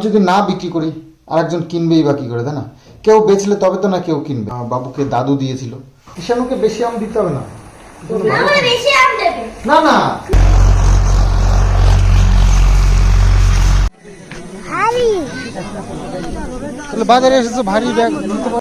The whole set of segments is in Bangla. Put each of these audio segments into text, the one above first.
যদি না বিক্রি করি আরেকজন কিনবেই বা কি করে, তাই না? কেউ বেচলে তবে তো না কেউ কিনবে। বাবুকে দাদু দিয়েছিল। ঈশানুকে বেশি আম দিতে হবে না, না না তাহলে বাজারে এসেছো ভারী ব্যাগ নিতে পারো।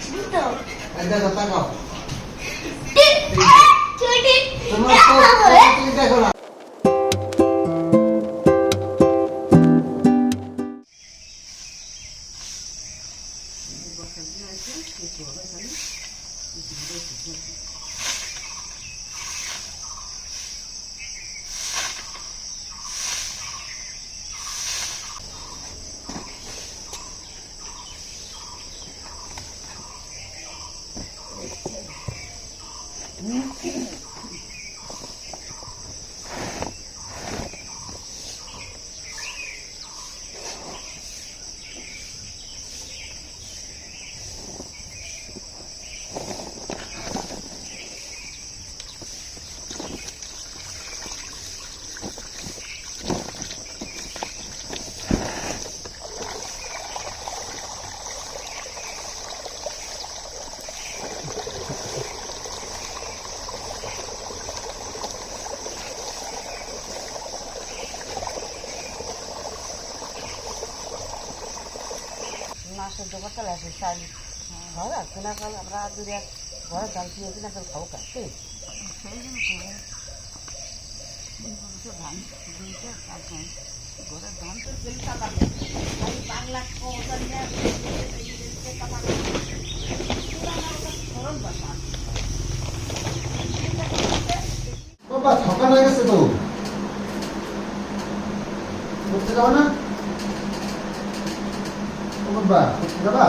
সহ্য করতে লাগে চাল ঘর কিনা চাল আমরা দূরে ঘরে চাল কিনে কিনা চাল খাবো কাটতে ধান ঘরের ধান তো বাংলা বাবা সকাল হয়ে গেছে তো, করতে যাবো না বাবা? যাবা?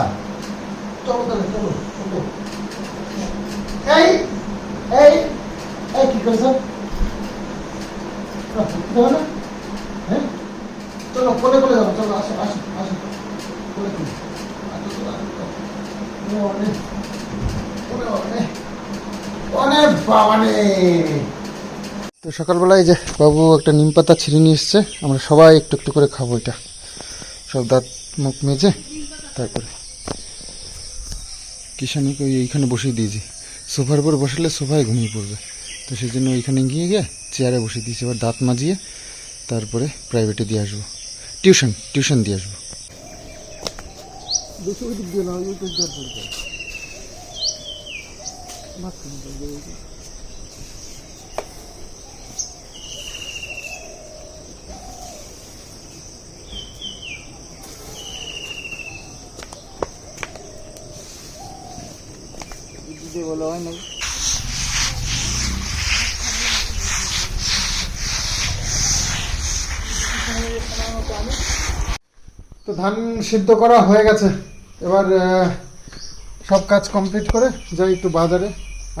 চলো তাহলে, চলো চলো। এই এই এই কি করছো? যাবো না? হ্যাঁ চলো, কোলে কোলে যাবো, চলো আসো আসো আসো, কোলে কোলে অনেক অনেক অনেক বাবা রে। তো সকালবেলায় যে বাবু একটা নিম পাতা ছিঁড়ে নিয়ে এসছে, আমরা সবাই একটু একটু করে খাবো। এটা সব দাঁত মুখ মেজে তারপরে কিষানুকে এইখানে বসিয়ে দিয়েছি। সোফার উপর বসালে সোফায় ঘুমিয়ে পড়বে, তো সেই জন্য ওইখানে গিয়ে চেয়ারে বসিয়ে দিয়েছি। এবার দাঁত মাজিয়ে তারপরে প্রাইভেটে দিয়ে আসবো, টিউশন দিয়ে আসবো। বলা হয় না। তো ধান সিদ্ধ করা হয়ে গেছে, এবার সব কাজ কমপ্লিট করে যাই একটু বাজারে।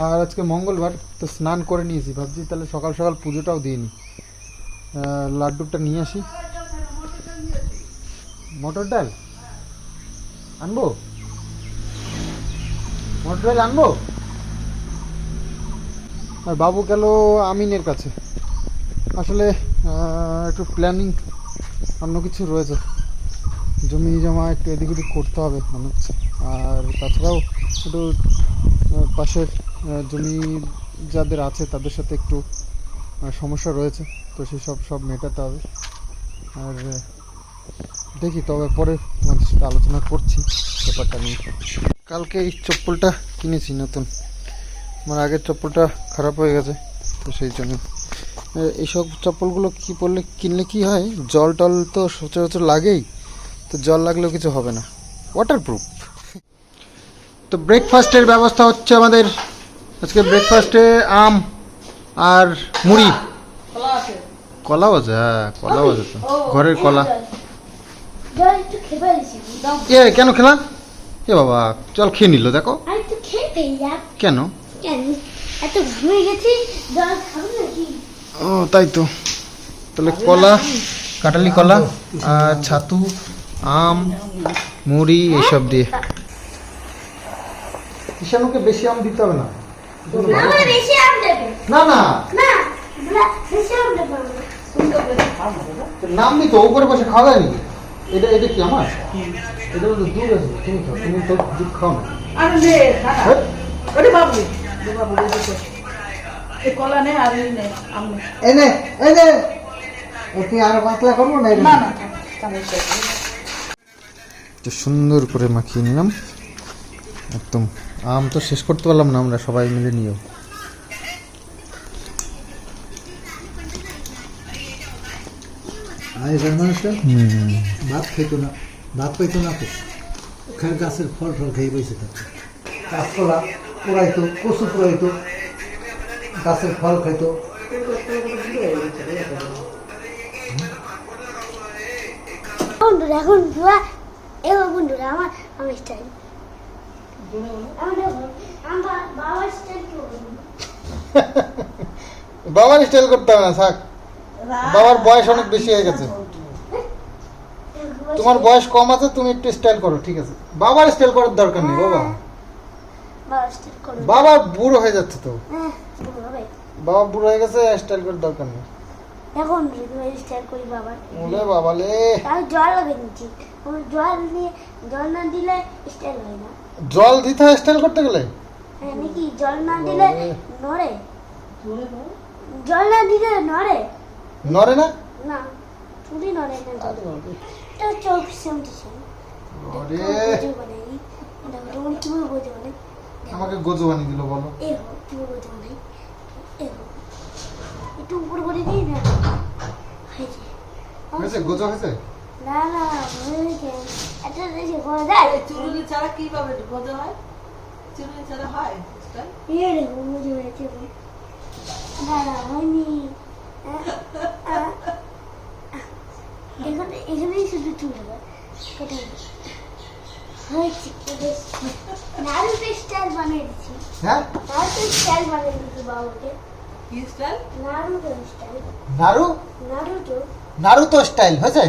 আর আজকে মঙ্গলবার, তো স্নান করে নিয়েছি, ভাবছি তাহলে সকাল সকাল পুজোটাও দিয়ে নিই। লাড্ডুটা নিয়ে আসি। মটর ডাল আনবো, মটর ডাল আনবো। আর বাবু গেল আমিনের কাছে, আসলে একটু প্ল্যানিং অন্য কিছু রয়েছে, জমি জমা একটু এদিক ওদিক করতে হবে মনে হচ্ছে। আর তাছাড়াও একটু পাশের জমি যাদের আছে তাদের সাথে একটু সমস্যা রয়েছে, তো সেই সব মেটাতে হবে। আর দেখি, তবে পরে আমাদের সাথে আলোচনা করছি ব্যাপারটা নিয়ে। কালকে এই চপ্পলটা কিনেছি নতুন, আমার আগের চপ্পলটা খারাপ হয়ে গেছে, তো সেই জন্য এইসব চপ্পলগুলো কিনলে কি হয়, জল টল তো সচরাচর লাগেই, তো জল লাগলেও কিছু হবে না, ওয়াটারপ্রুফ। তো ব্রেকফাস্টের ব্যবস্থা হচ্ছে আমাদের আজকে। ব্রেকফাস্টে আম আর মুড়ি, কলাও আছে। হ্যাঁ কলাও আছে, তো ঘরের কলা। এ কেন খেলা? এ বাবা চল খেয়ে নিল, দেখো কেন। ও তাই তো, তাহলে কলা, কাঁঠালি কলা আর ছাতু, আম, মুড়ি এইসব দিয়ে। ঈশানুকে বেশি আম দিতে হবে না, না না নামবি তো, উপরে বসে খাওয়া যায় নাকি? এটা এটা কি আমার? এটা তো দুধ আছে, তুমি খাও, তুমি তো দুধ খাও না। আরে নে দাদা হ্যাঁ? ওরে বাবু এই কলা নে আর এই নে আমি এনে এনে তুই আরো পাতলা করবো না? না না সমস্যা নেই একটু সুন্দর করে মাখিয়ে নিলাম একদম। আম তো শেষ করতে পারলাম না আমরা সবাই মিলে নিয়েও। আগেকার মানুষরা ভাত খাইতো না, ভাত পাইতো না তো ওখানে গাছের ফল ফল খেয়ে বসে থাকতো। কাঁচকলা পোড়াইতো, কচু পোড়াইতো, গাছের ফল খাইতো। বন্ধুরা এখন জুয়া এবার বন্ধুরা আমার আমার স্টাইল আমার বাবার স্টাইল বাবার স্টাইল করতে হবে না, থাক। বাবার বয়স অনেক বেশি হয়ে গেছে, তোমার বয়স কম আছে, তুমি একটু স্টাইল করো, ঠিক আছে? বাবার স্টাইল করার দরকার নেই বাবা, বাবার স্টাইল করো। বাবা বুড়ো হয়ে যাচ্ছে তো। হ্যাঁ বুড়ো ভাই বাবা বুড়ো হয়ে গেছে, স্টাইল করার দরকার নেই। এখন স্টাইল করি বাবার। ওলে বাবা লে, আমি জল লাগিয়ে নিচ্ছি, আমার জল না দিলে স্টাইল হয় না। জল দিতে হয় স্টাইল করতে গেলে? হ্যাঁ নাকি জল না দিলে নড়ে, জল না দিলে নড়ে নড়ে না? না চুরি নড়ে না জল। এটা চোখ শুনতেছে আরে কিভাবে বোঝে মানে আমাকে গোজো বানিয়ে দিল, বলো। এ হোক কিভাবে বোঝে মানে এ হোক একটু উপর করে দিই না হয়েছে হয়েছে? গোজো হয়েছে? না না হয়েছে এটা দেশে করে দেয় চুরুলি ছাড়া কিভাবে বোঝা হয়? চুরুলি ছাড়া হয় এ রে বুঝে হয়েছে না না হয়নি এখানে এখানেই শুধু চুল হবে কেটে হয়েছে নারুটো স্টাইল বানিয়ে দিচ্ছি। হ্যাঁ, নারুটো স্টাইল বানিয়ে দিচ্ছি বাবাকে। কি স্টাইল? নারুটো স্টাইল নারু নারুটো নারুতো স্টাইল হয়েছে?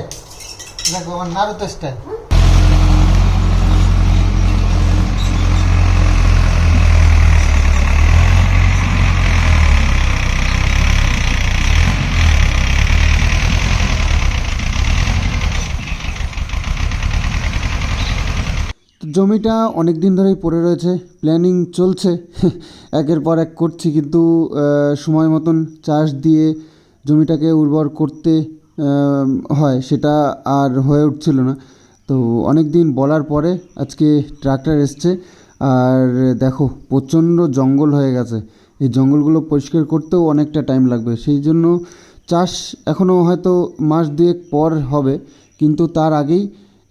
দেখো আমার নারুতো স্টাইল। জমিটা অনেক দিন ধরেই পড়ে রয়েছে, প্ল্যানিং চলছে, একের পর এক করছি, কিন্তু সময় মতন চাষ দিয়ে জমিটাকে উর্বর করতে হয়, সেটা আর হয়ে উঠছিল না। তো অনেক দিন বলার পরে আজকে ট্রাক্টর এসছে, আর দেখো প্রচণ্ড জঙ্গল হয়ে গেছে। এই জঙ্গলগুলো পরিষ্কার করতেও অনেকটা টাইম লাগবে, সেই জন্য চাষ এখনও হয়তো মাস দুয়েক পর হবে, কিন্তু তার আগেই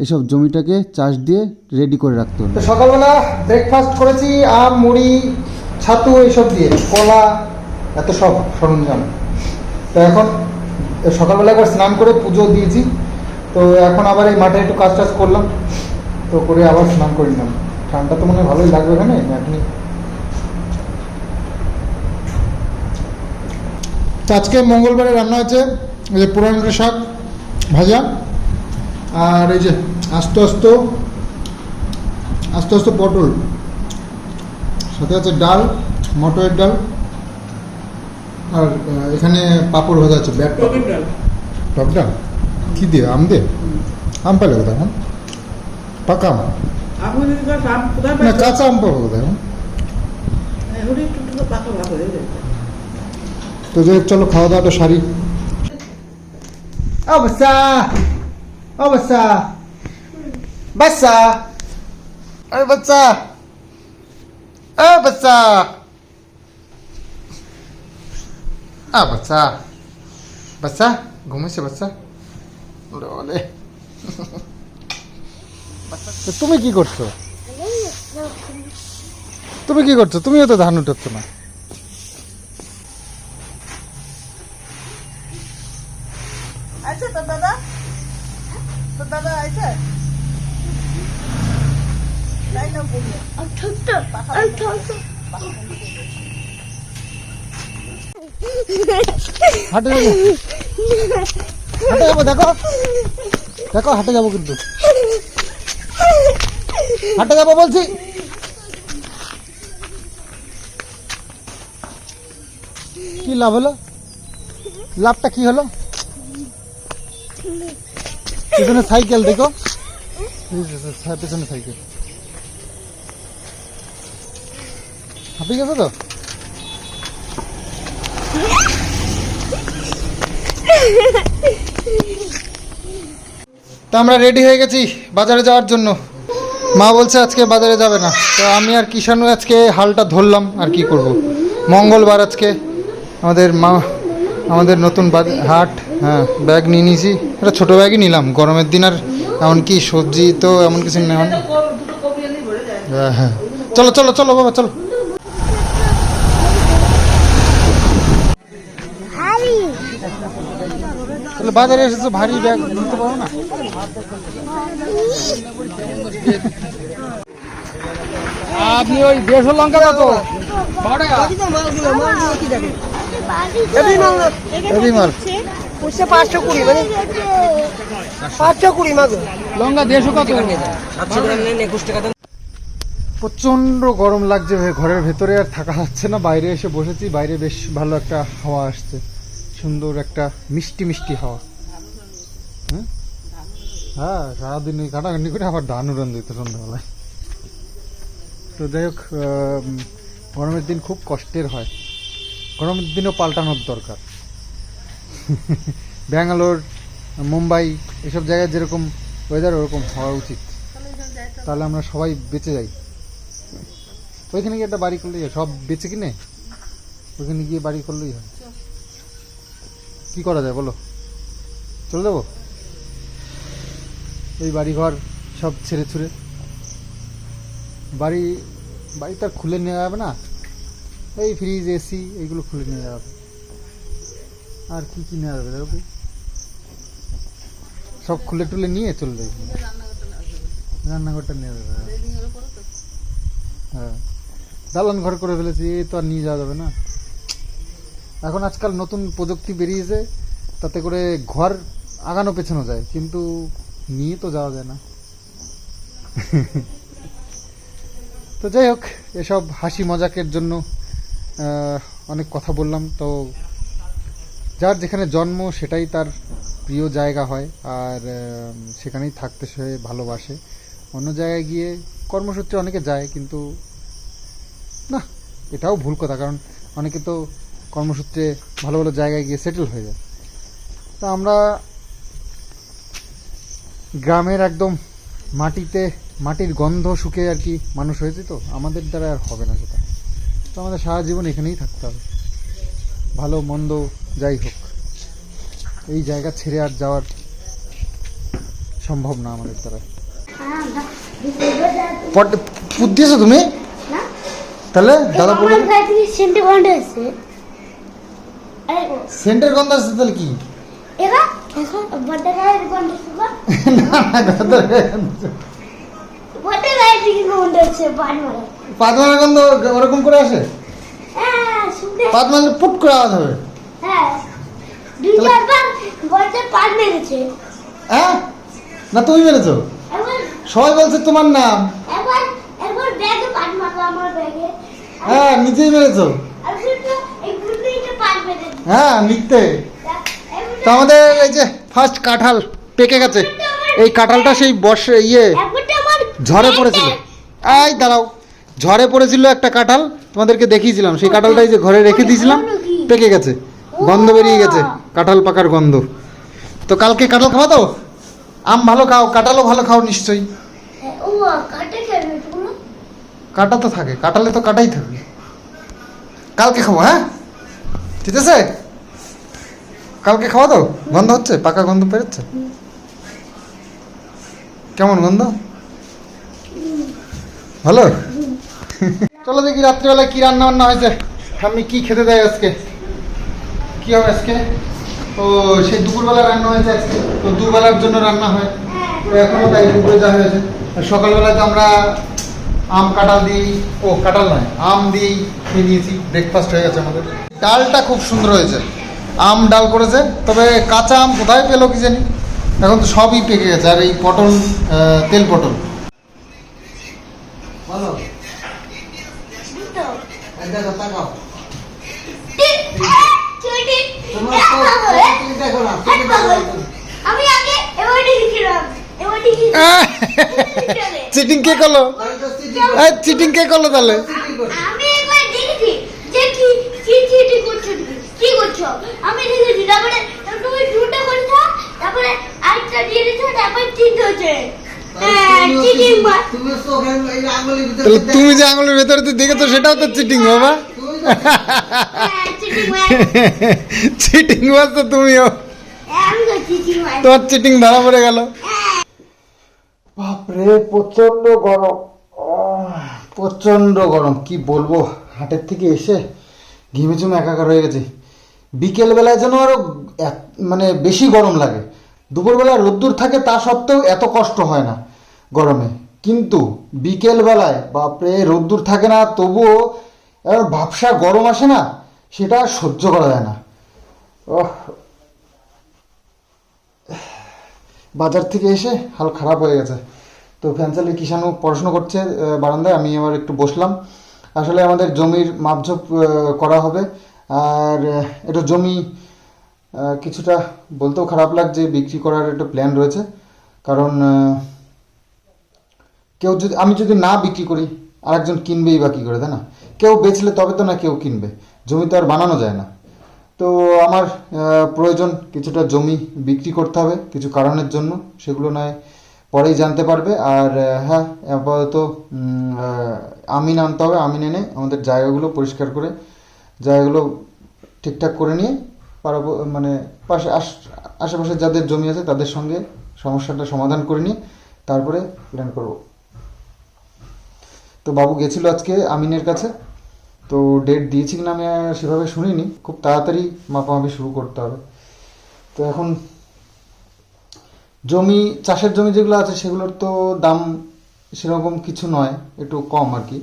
এসব জমিটাকে চাষ দিয়ে রেডি করে রাখতে হবে। তো সকালবেলা ব্রেকফাস্ট করেছি আম, মুড়ি, ছাতু এইসব দিয়ে, কলা, এত সব সরঞ্জাম। তো এখন সকালবেলা একবার স্নান করে পুজো দিয়েছি, তো এখন আবার এই মাঠে একটু কাজ টাজ করলাম, তো করে আবার স্নান করে নিলাম। ঠান্ডা তো মনে হয় ভালোই লাগবে এখানে এখনই। তো আজকে মঙ্গলবারে রান্না হচ্ছে এই যে পুরান শাক ভাজা, আর এই যে আস্ত আস্ত পটল, সাথে আছে ডাল, মটরের ডাল, আর এখানে পাঁপড় ভাজা আছে। ব্যাট টক ডাল কী দিয়ে? আম দিয়ে? আম পাইলে কোথায় এখন? পাকা আম না, কাঁচা আম পাবো কোথায় এখন? তো যাই হোক, চলো খাওয়া দাওয়াটা সারি। অবস্থা অবস্থা বাচ্চা, আরে বাচ্চা, ও বাচ্চা, বাচ্চা বাচ্চা ঘুমাইছে বাচ্চা। বলে তুমি কি করছো? তুমি কি করছো? তুমিও তো ধান উঠাচ্ছ না। আচ্ছা তো দাদা আছে তাই না বললো ছোট্ট হাটে যাবো, হাটে যাবো, দেখো দেখো, হাটে যাবো, কিন্তু হাটে যাবো বলছি। কি লাভ হলো? লাভটা কি হলো? পেছনে সাইকেল দেখো, পেছনে সাইকেল হাঁপিয়ে গেছে তো। তো আমরা রেডি হয়ে গেছি বাজারে যাওয়ার জন্য। মা বলছে আজকে বাজারে যাবে না, তো আমি আর কিষাণু আজকে হালটা ধরলাম। আর কি করব, মঙ্গলবার আজকে আমাদের নতুন হাট। হ্যাঁ, ব্যাগ নিয়ে নিয়েছি, একটা ছোটো ব্যাগই নিলাম, গরমের দিন আর এমনকি সবজি তো এমন কিছু নেওয়া। হ্যাঁ হ্যাঁ, চলো চলো চলো বাবা চলো। তাহলে বাজারে এসেছো, ভারী ব্যাগ নিতে পারো না? আপনি ওই 150 লঙ্কা কত? 12 টাকা। লঙ্কা 150 কত? প্রচন্ড গরম লাগছে ঘরের ভেতরে, আর থাকা যাচ্ছে না। বাইরে এসে বসেছি, বাইরে বেশ ভালো একটা হাওয়া আসছে, সুন্দর একটা মিষ্টি মিষ্টি হাওয়া। হ্যাঁ, সারাদিন ওই কাটাকাটি করে আবার ধান উড়ান দিত সন্ধ্যাবেলায়। তো যাই হোক, গরমের দিন খুব কষ্টের হয়, গরমের দিনও পাল্টানোর দরকার। ব্যাঙ্গালোর, মুম্বাই এসব জায়গায় যেরকম ওয়েদার ওরকম হওয়া উচিত, তাহলে আমরা সবাই বেঁচে যাই। ওইখানে গিয়ে একটা বাড়ি করলেই হয়, সব বেঁচে কিনে ওইখানে গিয়ে বাড়ি করলেই হয়। কি করা যায় বলো, চলে যাবো ওই বাড়িঘর সব ছেড়ে ছুড়ে? বাড়ি তো আর খুলে নেওয়া যাবে না, এই ফ্রিজ এসি এইগুলো খুলে নেওয়া যাবে, আর কি কি নেওয়া যাবে? দেখো সব খুলে টুলে নিয়ে চলে যাবে, রান্নাঘরটা নেওয়া যাবে। হ্যাঁ, দালান ঘর করে ফেলেছি, এই তো আর নিয়ে যাওয়া যাবে না। এখন আজকাল নতুন প্রযুক্তি বেরিয়েছে, তাতে করে ঘর আগানো পেছানো যায়, কিন্তু নিয়ে তো যাওয়া যায় না। তো যাই হোক, এসব হাসি মজাকের জন্য অনেক কথা বললাম। তো যার যেখানে জন্ম সেটাই তার প্রিয় জায়গা হয়, আর সেখানেই থাকতে সে ভালোবাসে। অন্য জায়গায় গিয়ে কর্মসূত্রে অনেকে যায়, কিন্তু না, এটাও ভুল কথা, কারণ অনেকে তো কর্মসূত্রে ভালো ভালো জায়গায় গিয়ে সেটেল হয়ে যায়। তা আমরা গ্রামের একদম মাটির গন্ধ শুকে আর কি মানুষ হয়েছে, তো আমাদের দ্বারা আর হবে না সেটা। তো আমাদের সারা জীবন এখানেই থাকতে হবে, ভালো মন্দ যাই হোক, এই জায়গা ছেড়ে আর যাওয়ার সম্ভব না আমাদের দ্বারা। পুত দিয়েছো তুমি? তাহলে দাদা বললো সেন্টের গন্ধ আসছে, তাহলে কি? পাত মারার গন্ধ ওরকম করে আসে? পাত মারলে পুট করে আওয়াজ হবে। হ্যাঁ, না তুমি মেরেছো? সবাই বলছে তোমার নাম। হ্যাঁ, নিজেই মেরেছো। হ্যাঁ, মিথ্যে। তো আমাদের এই যে ফার্স্ট কাঁঠাল পেকে গেছে। এই কাঁঠালটা সেই ঝড়ে পড়েছিল। এই দাঁড়াও, ঝড়ে পড়েছিল একটা কাঁঠাল, তোমাদেরকে দেখিয়েছিলাম। সেই কাঁঠালটাই যে ঘরে রেখে দিয়েছিলাম, পেকে গেছে, গন্ধ বেরিয়ে গেছে, কাঁঠাল পাকার গন্ধ। তো কালকে কাঁঠাল খাওয়া তো? আম ভালো খাও, কাঁঠালও ভালো খাও নিশ্চয়ই। কাঁটা তো থাকে, কাঁঠালে তো কাঁটাই থাকে। কালকে খাবো, হ্যাঁ ঠিক আছে? কালকে খাওয়া তো? গন্ধ হচ্ছে, পাকা গন্ধ বেরোচ্ছে। কেমন গন্ধ? ভালো। চলো দেখি রাত্রিবেলায় কি রান্না বান্না হয়েছে, আমি কি খেতে দেয় আজকে, কি হবে আজকে। তো সেই দুপুরবেলা রান্না হয়েছে আজকে, তো দুবেলার জন্য রান্না হয়। তো এখনো তাই দুপুরে যা হয়েছে। সকালবেলায় তো আমরা আম কাঁঠাল দিই, কাঁঠাল নয়, আম দিয়েই খেয়ে নিয়েছি, ব্রেকফাস্ট হয়ে গেছে আমাদের। ডালটা খুব সুন্দর হয়েছে, আম ডাল করেছে, তবে কাঁচা আম কোথায় পেলো কি জানি, এখন তো সবই পেকে গেছে। আর এই পটল, তেল পটল বলো, তাকাও। আমি আগে এবারে লিখে দেখি চিটিং কে করলো? চিটিং কে করলো তাহলে? আমি একবার দেখেছি যে কি কি চিঠি করছো তুমি, কি করছো আমি দেখেছি। তারপরে তুমি দুটো করছো, তারপরে আরেকটা দিয়ে দিচ্ছ, তারপর চিন্তা হচ্ছে চিটিং বা তুমি চোখের এই আঙুলের ভিতরে তাহলে তুমি যে আঙুলের ভেতরে দিয়ে দেখেছো সেটাও তো চিটিং বাবা। চিটিং বা চিটিং বাস তো তুমিও, আমি তো চিটিং বা তোমার চিটিং ধরা পড়ে গেল। বাপরে প্রচন্ড গরম, প্রচন্ড গরম, কি বলবো। হাটের থেকে এসে ঘিমে চুমে একাকার হয়ে গেছে। বিকেল বেলায় যেন আরো মানে বেশি গরম লাগে। দুপুরবেলা রোদ্দুর থাকে, তা সত্ত্বেও এত কষ্ট হয় না গরমে। কিন্তু বিকেল বেলায় বাপরে রোদ্দুর থাকে না, তবুও এবার ভাবসা গরম আসে না, সেটা আর সহ্য করা যায় না। ওহ, বাজার থেকে এসে হাল খারাপ হয়ে গেছে। তো ফ্যান চালিয়ে কিষানু পড়াশুনো করছে বারান্দায়, আমি আবার একটু বসলাম। আসলে আমাদের জমির মাপঝোপ করা হবে, আর এটা জমি কিছুটা বলতেও খারাপ লাগছে, বিক্রি করার একটা প্ল্যান রয়েছে। কারণ কেউ যদি, আমি যদি না বিক্রি করি আরেকজন কিনবেই বা কী করে, তাই না? কেউ বেচলে তবে তো না কেউ কিনবে, জমি তো আর বানানো যায় না। তো আমার প্রয়োজন কিছুটা জমি বিক্রি করতে হবে কিছু কারণের জন্য, সেগুলো নয় পরেই জানতে পারবে। আর হ্যাঁ, আপাতত আমিন আনতে হবে, আমিন এনে আমাদের জায়গাগুলো পরিষ্কার করে, জায়গাগুলো ঠিকঠাক করে নিয়ে পারবো, মানে পাশে আশেপাশে যাদের জমি আছে তাদের সঙ্গে সমস্যাটা সমাধান করে নিয়ে তারপরে প্ল্যান করব। তো বাবু গেছিলো আজকে আমিনের কাছে, তো ডেট দিয়েছি কিনা আমি সেভাবে শুনিনি। খুব তাড়াতাড়ি মাপামাপি শুরু করতে হবে। তো এখন জমি, চাষের জমি যেগুলো আছে সেগুলোর তো দাম সেরকম কিছু নয়, একটু কম আর কি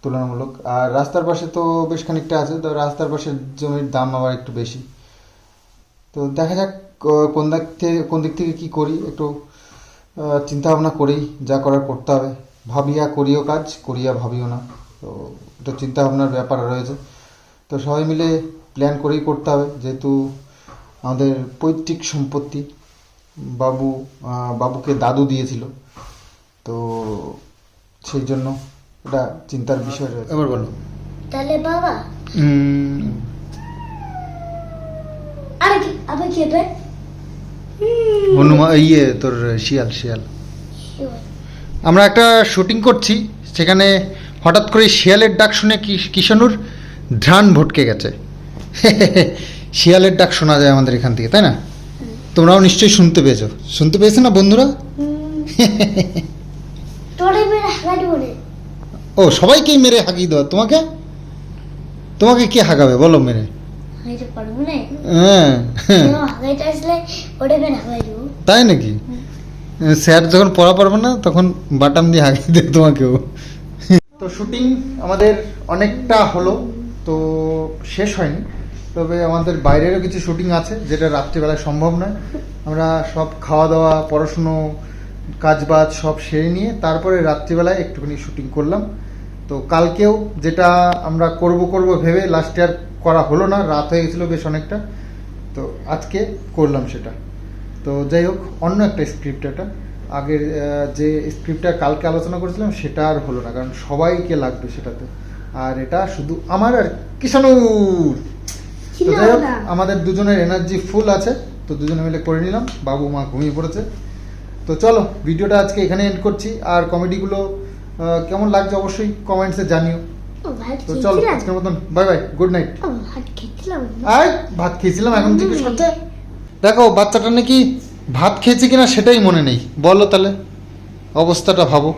তুলনামূলক। আর রাস্তার পাশে তো বেশ খানিকটা আছে, তো রাস্তার পাশের জমির দাম আবার একটু বেশি। তো দেখা যাক কোন দিক থেকে কী করি, একটু চিন্তা ভাবনা করেই যা করার করতে হবে। ভাবিয়া করিও কাজ, করিয়া ভাবিও না, তো এটা চিন্তা ভাবনার ব্যাপার রয়েছে। তো সবাই মিলে প্ল্যান করেই করতে হবে, যেহেতু আমাদের পৈতৃক সম্পত্তি, বাবুকে দাদু দিয়েছিল, তো সেই জন্য এটা চিন্তার বিষয় রয়েছে। এবার বলো। তাহলে বাবা আর কি আবার কি হবে? তোর শিয়াল। আমরা একটা শুটিং করছি, সেখানে হঠাৎ করে শিয়ালের ডাক শুনে কিষানুর ধ্যান ভটকে গেছে। শিয়ালের ডাক শোনা যায় আমাদের এখান থেকে, তাই না? তোমরাও নিশ্চয়ই শুনতে পেয়েছো না বন্ধুরা? তোরে মেরে হাগাই বলে। ও, সবাইকেই মেরে হাগিয়ে দেওয়া? তোমাকে কে হাগাবে বলো মেরে? হাগাইতে পারবো না। হ্যাঁ, হাগাইতে আসলে ওরে মেরে হাগাই দেবো। তাই নাকি? স্যার যখন পড়া পারবে না তখন বাটাম দিয়ে হাগিয়ে দেবে তোমাকেও। তো শুটিং আমাদের অনেকটা হলো, তো শেষ হয়নি। তবে আমাদের বাইরেরও কিছু শুটিং আছে যেটা রাত্রিবেলায় সম্ভব নয়। আমরা সব খাওয়া দাওয়া, পড়াশুনো, কাজবাজ সব সেরে নিয়ে তারপরে রাত্রিবেলায় একটুখানি শুটিং করলাম। তো কালকেও যেটা আমরা করব ভেবে লাস্টে আর করা হলো না, রাত হয়ে গেছিলো বেশ অনেকটা। তো আজকে করলাম সেটা। তো যাই হোক, অন্য একটা স্ক্রিপ্ট, এটা আগের যে স্ক্রিপ্টটা কালকে আলোচনা করেছিলাম সেটা আর হলো না, কারণ সবাইকে লাগবে সেটাতে। আর এটা শুধু আমার আর কিষানুর। তো যাই হোক, আমাদের দুজনের এনার্জি ফুল আছে, তো দুজনে মিলে করে নিলাম। বাবু মা ঘুমিয়ে পড়েছে। তো চলো, ভিডিওটা আজকে এখানে এন্ড করছি। আর কমেডিগুলো কেমন লাগছে অবশ্যই কমেন্টসে জানিও। তো চলো, আজকের মতন বাই বাই, গুড নাইট। ভাত খেয়েছিলাম এখন জিজ্ঞেস করছে। দেখো, বাচ্চাটা নাকি ভাত খেয়েছে কিনা সেটাই মনে নেই। বলো তাহলে, অবস্থাটা ভাবো।